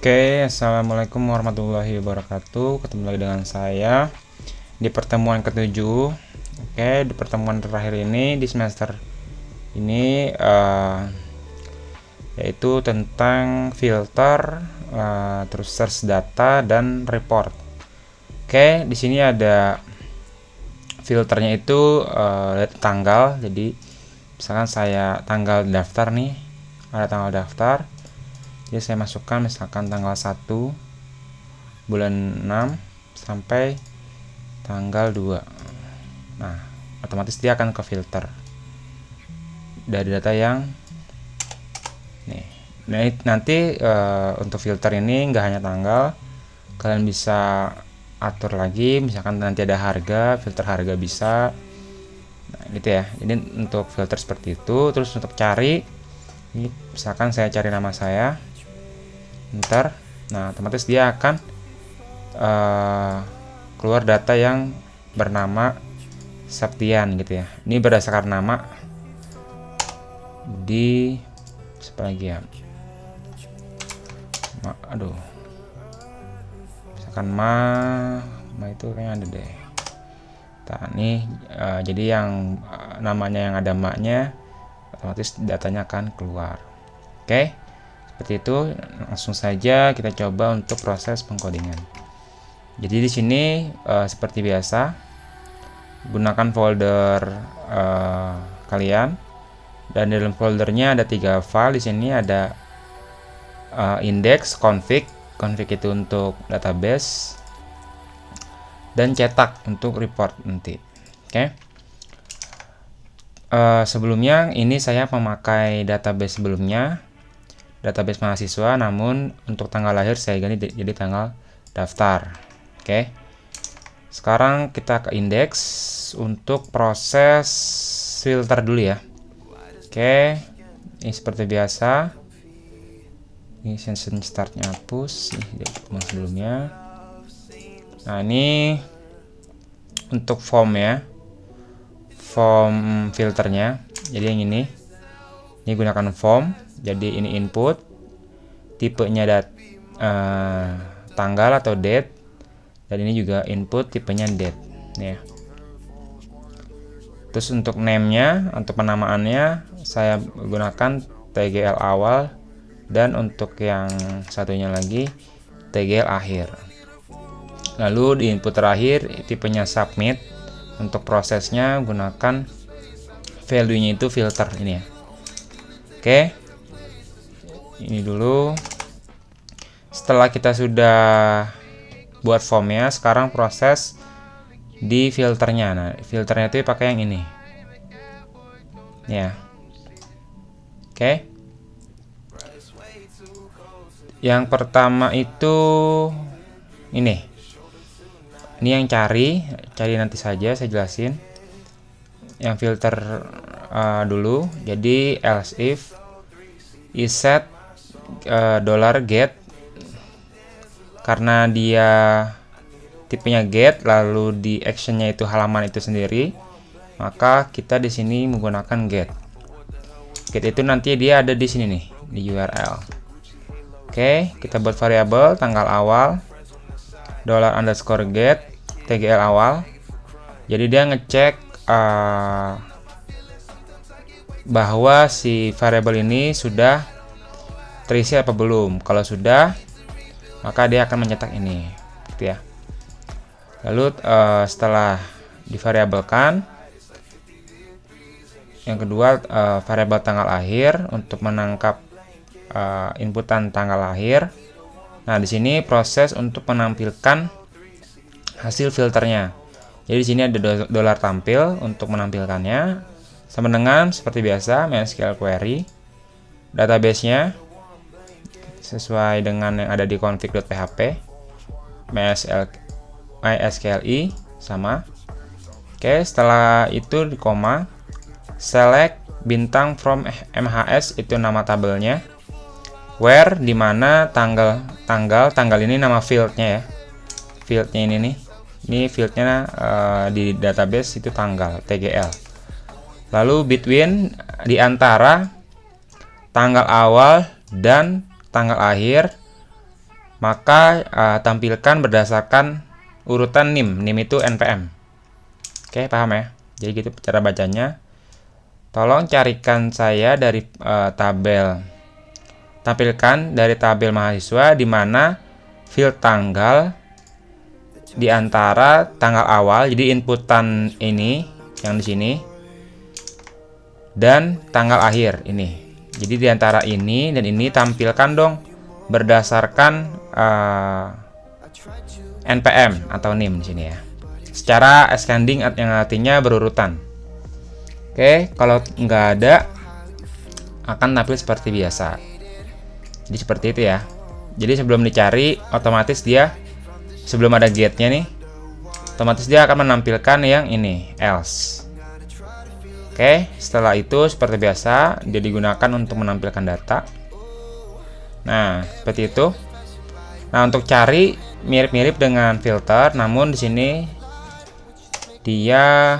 Oke, assalamualaikum warahmatullahi wabarakatuh. Ketemu lagi dengan saya di pertemuan ketujuh. Oke, di pertemuan terakhir ini di semester ini yaitu tentang filter, terus search data dan report. Oke, di sini ada filternya itu tanggal. Jadi misalkan saya tanggal daftar nih, ada tanggal daftar. Jadi saya masukkan misalkan tanggal 1 bulan 6 sampai tanggal 2. Nah, otomatis dia akan ke filter dari data yang nih. Nah, nanti untuk filter ini nggak hanya tanggal, kalian bisa atur lagi, misalkan nanti ada harga, filter harga bisa. Nah, gitu ya. Jadi untuk filter seperti itu. Terus untuk cari, ini misalkan saya cari nama saya, enter. Nah, otomatis dia akan keluar data yang bernama Septian gitu ya. Ini berdasarkan nama di apa lagi ya? Misalkan ma itu kayaknya ada deh. Nah, ini jadi yang namanya yang ada maknya, otomatis datanya akan keluar. Oke. Seperti itu, langsung saja kita coba untuk proses pengkodingan. Jadi di sini seperti biasa, gunakan folder kalian, dan dalam foldernya ada 3 file. Di sini ada index, config itu untuk database, dan cetak untuk report nanti. Oke. Sebelumnya ini saya memakai database sebelumnya, database mahasiswa, namun untuk tanggal lahir saya ganti jadi tanggal daftar. Oke. Sekarang kita ke index untuk proses filter dulu ya. Oke. Ini seperti biasa. Ini session startnya hapus sebelumnya. Nah, ini untuk form ya. Form filternya. Jadi yang ini gunakan form. Jadi ini input, tipenya tanggal atau date, dan ini juga input tipenya date ya. Terus untuk name-nya, untuk penamaannya saya gunakan TGL awal, dan untuk yang satunya lagi TGL akhir. Lalu di input terakhir tipenya submit. Untuk prosesnya gunakan value-nya itu filter ini ya. Oke. Ini dulu. Setelah kita sudah buat formnya, sekarang proses di filternya. Nah, filternya itu pakai yang ini ya. Oke. Yang pertama itu ini yang cari nanti saja saya jelasin. Yang filter dulu. Jadi else if is set $get, karena dia tipenya get, lalu di actionnya itu halaman itu sendiri, maka kita di sini menggunakan get. Get itu nanti dia ada di sini nih, di URL. Oke, kita buat variabel tanggal awal $_get tgl awal. Jadi dia ngecek bahwa si variabel ini sudah terisi apa belum. Kalau sudah, maka dia akan mencetak ini gitu ya. Lalu setelah divariabelkan, yang kedua variabel tanggal akhir untuk menangkap inputan tanggal lahir. Nah, di sini proses untuk menampilkan hasil filternya. Jadi di sini ada $ tampil untuk menampilkannya, sama dengan seperti biasa MySQL query. Database-nya sesuai dengan yang ada di config.php, MySQLi sama. Oke, setelah itu di koma, select bintang from MHS itu nama tabelnya, where dimana tanggal ini nama fieldnya ya. Fieldnya ini fieldnya di database itu tanggal TGL. Lalu between di antara tanggal awal dan tanggal akhir maka tampilkan berdasarkan urutan NIM. NIM itu NPM. Oke, paham ya? Jadi gitu cara bacanya. Tolong carikan saya dari tabel. Tampilkan dari tabel mahasiswa di mana field tanggal di antara tanggal awal, jadi inputan ini yang di sini, dan tanggal akhir ini. Jadi di antara ini dan ini tampilkan dong berdasarkan NPM atau NIM di sini ya. Secara ascending yang artinya berurutan. Oke, kalau nggak ada akan tampil seperti biasa. Jadi seperti itu ya. Jadi sebelum dicari, otomatis dia sebelum ada get-nya nih, otomatis dia akan menampilkan yang ini, else. Oke, setelah itu seperti biasa dia digunakan untuk menampilkan data. Nah, seperti itu. Nah, untuk cari mirip-mirip dengan filter, namun di sini dia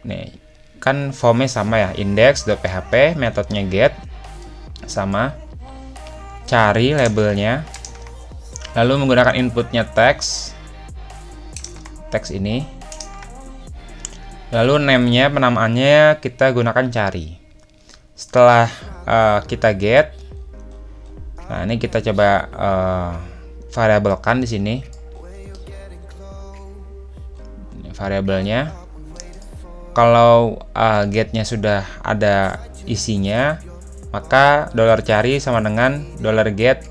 nih kan formnya sama ya, index.php, metodenya get sama, cari labelnya, lalu menggunakan inputnya teks ini, lalu name-nya, penamaannya kita gunakan cari. Setelah kita get, nah ini kita coba variabelkan di sini variabelnya. Kalau get-nya sudah ada isinya, maka $cari sama dengan $get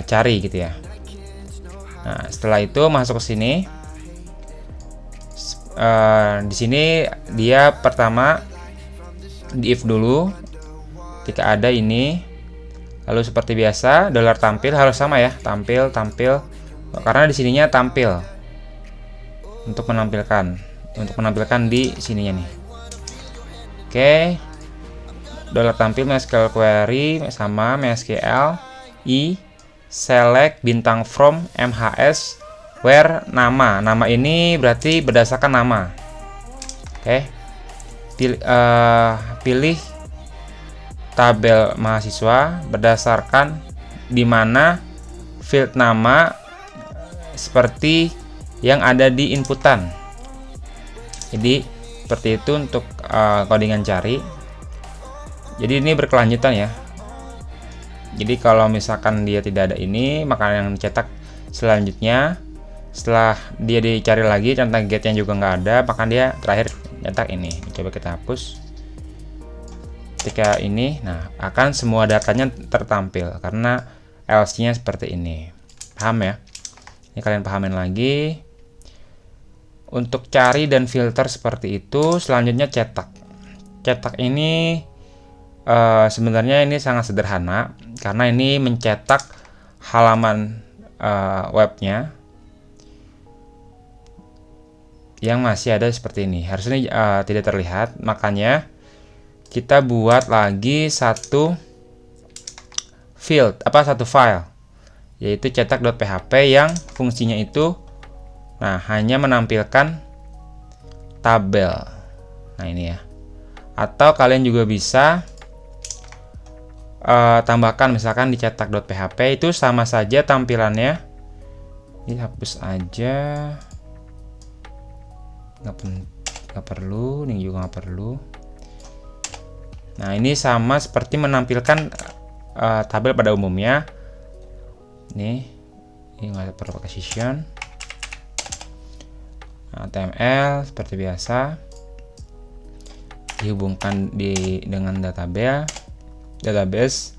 cari gitu ya. Nah, setelah itu masuk ke sini. Di sini dia pertama di if dulu ketika ada ini, lalu seperti biasa $tampil harus sama ya, tampil karena di sininya tampil untuk menampilkan di sininya nih. Oke, $tampil MySQL query sama MySQL i select bintang from MHS where nama ini berarti berdasarkan nama. Oke, pilih tabel mahasiswa berdasarkan di mana field nama seperti yang ada di inputan. Jadi seperti itu untuk codingan cari. Jadi ini berkelanjutan ya. Jadi kalau misalkan dia tidak ada ini, maka yang dicetak selanjutnya setelah dia dicari lagi contoh get-nya juga nggak ada, maka dia terakhir cetak ini. Coba kita hapus. Ketika ini, nah akan semua datanya tertampil karena else-nya seperti ini. Paham ya? Ini kalian pahamin lagi. Untuk cari dan filter seperti itu, selanjutnya cetak. Cetak ini sebenarnya ini sangat sederhana karena ini mencetak halaman webnya yang masih ada seperti ini. Harusnya tidak terlihat, makanya kita buat lagi satu file, yaitu cetak.php yang fungsinya itu hanya menampilkan tabel. Nah ini ya. Atau kalian juga bisa tambahkan misalkan di cetak.php itu sama saja tampilannya. Ini hapus aja, nggak perlu, ini juga nggak perlu. Nah ini sama seperti menampilkan tabel pada umumnya. Ini nggak perlu pakai session. HTML seperti biasa dihubungkan dengan database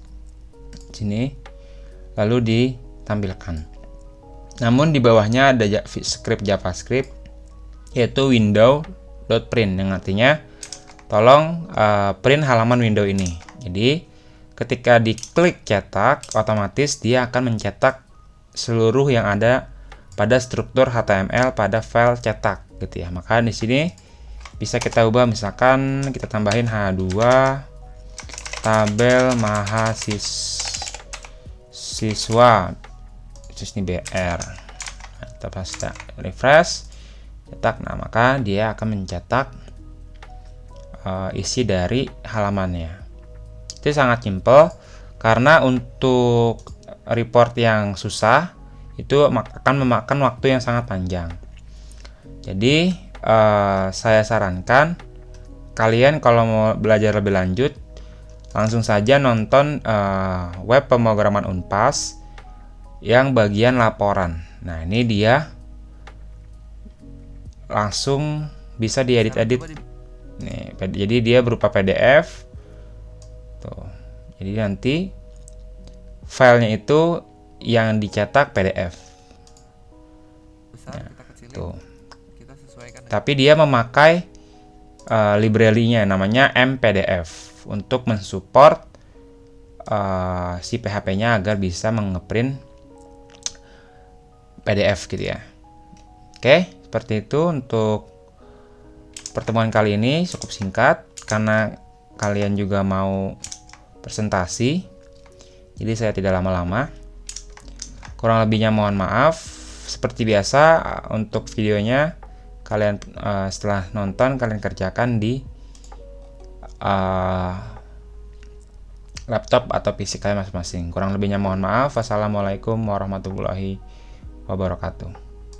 sini, lalu ditampilkan. Namun di bawahnya ada script JavaScript yaitu window.print yang artinya tolong print halaman window ini. Jadi ketika diklik cetak, otomatis dia akan mencetak seluruh yang ada pada struktur HTML pada file cetak gitu ya. Maka di sini bisa kita ubah, misalkan kita tambahin H2 tabel mahasiswa terus ini BR. Kita pasti refresh cetak. Nah, maka dia akan mencetak isi dari halamannya. Itu sangat simple. Karena untuk report yang susah itu akan memakan waktu yang sangat panjang. Jadi saya sarankan kalian kalau mau belajar lebih lanjut langsung saja nonton web pemrograman Unpas yang bagian laporan. Nah, ini dia langsung bisa diedit-edit. Nih, jadi dia berupa PDF. Tuh. Jadi nanti filenya itu yang dicetak PDF. Nah, tuh. Tapi dia memakai library-nya namanya MPDF untuk mensupport si PHP-nya agar bisa mengeprint PDF gitu ya. Oke, seperti itu untuk pertemuan kali ini cukup singkat karena kalian juga mau presentasi. Jadi saya tidak lama-lama. Kurang lebihnya mohon maaf. Seperti biasa untuk videonya kalian setelah nonton kalian kerjakan di laptop atau PC kalian masing-masing. Kurang lebihnya mohon maaf. Wassalamualaikum warahmatullahi wabarakatuh.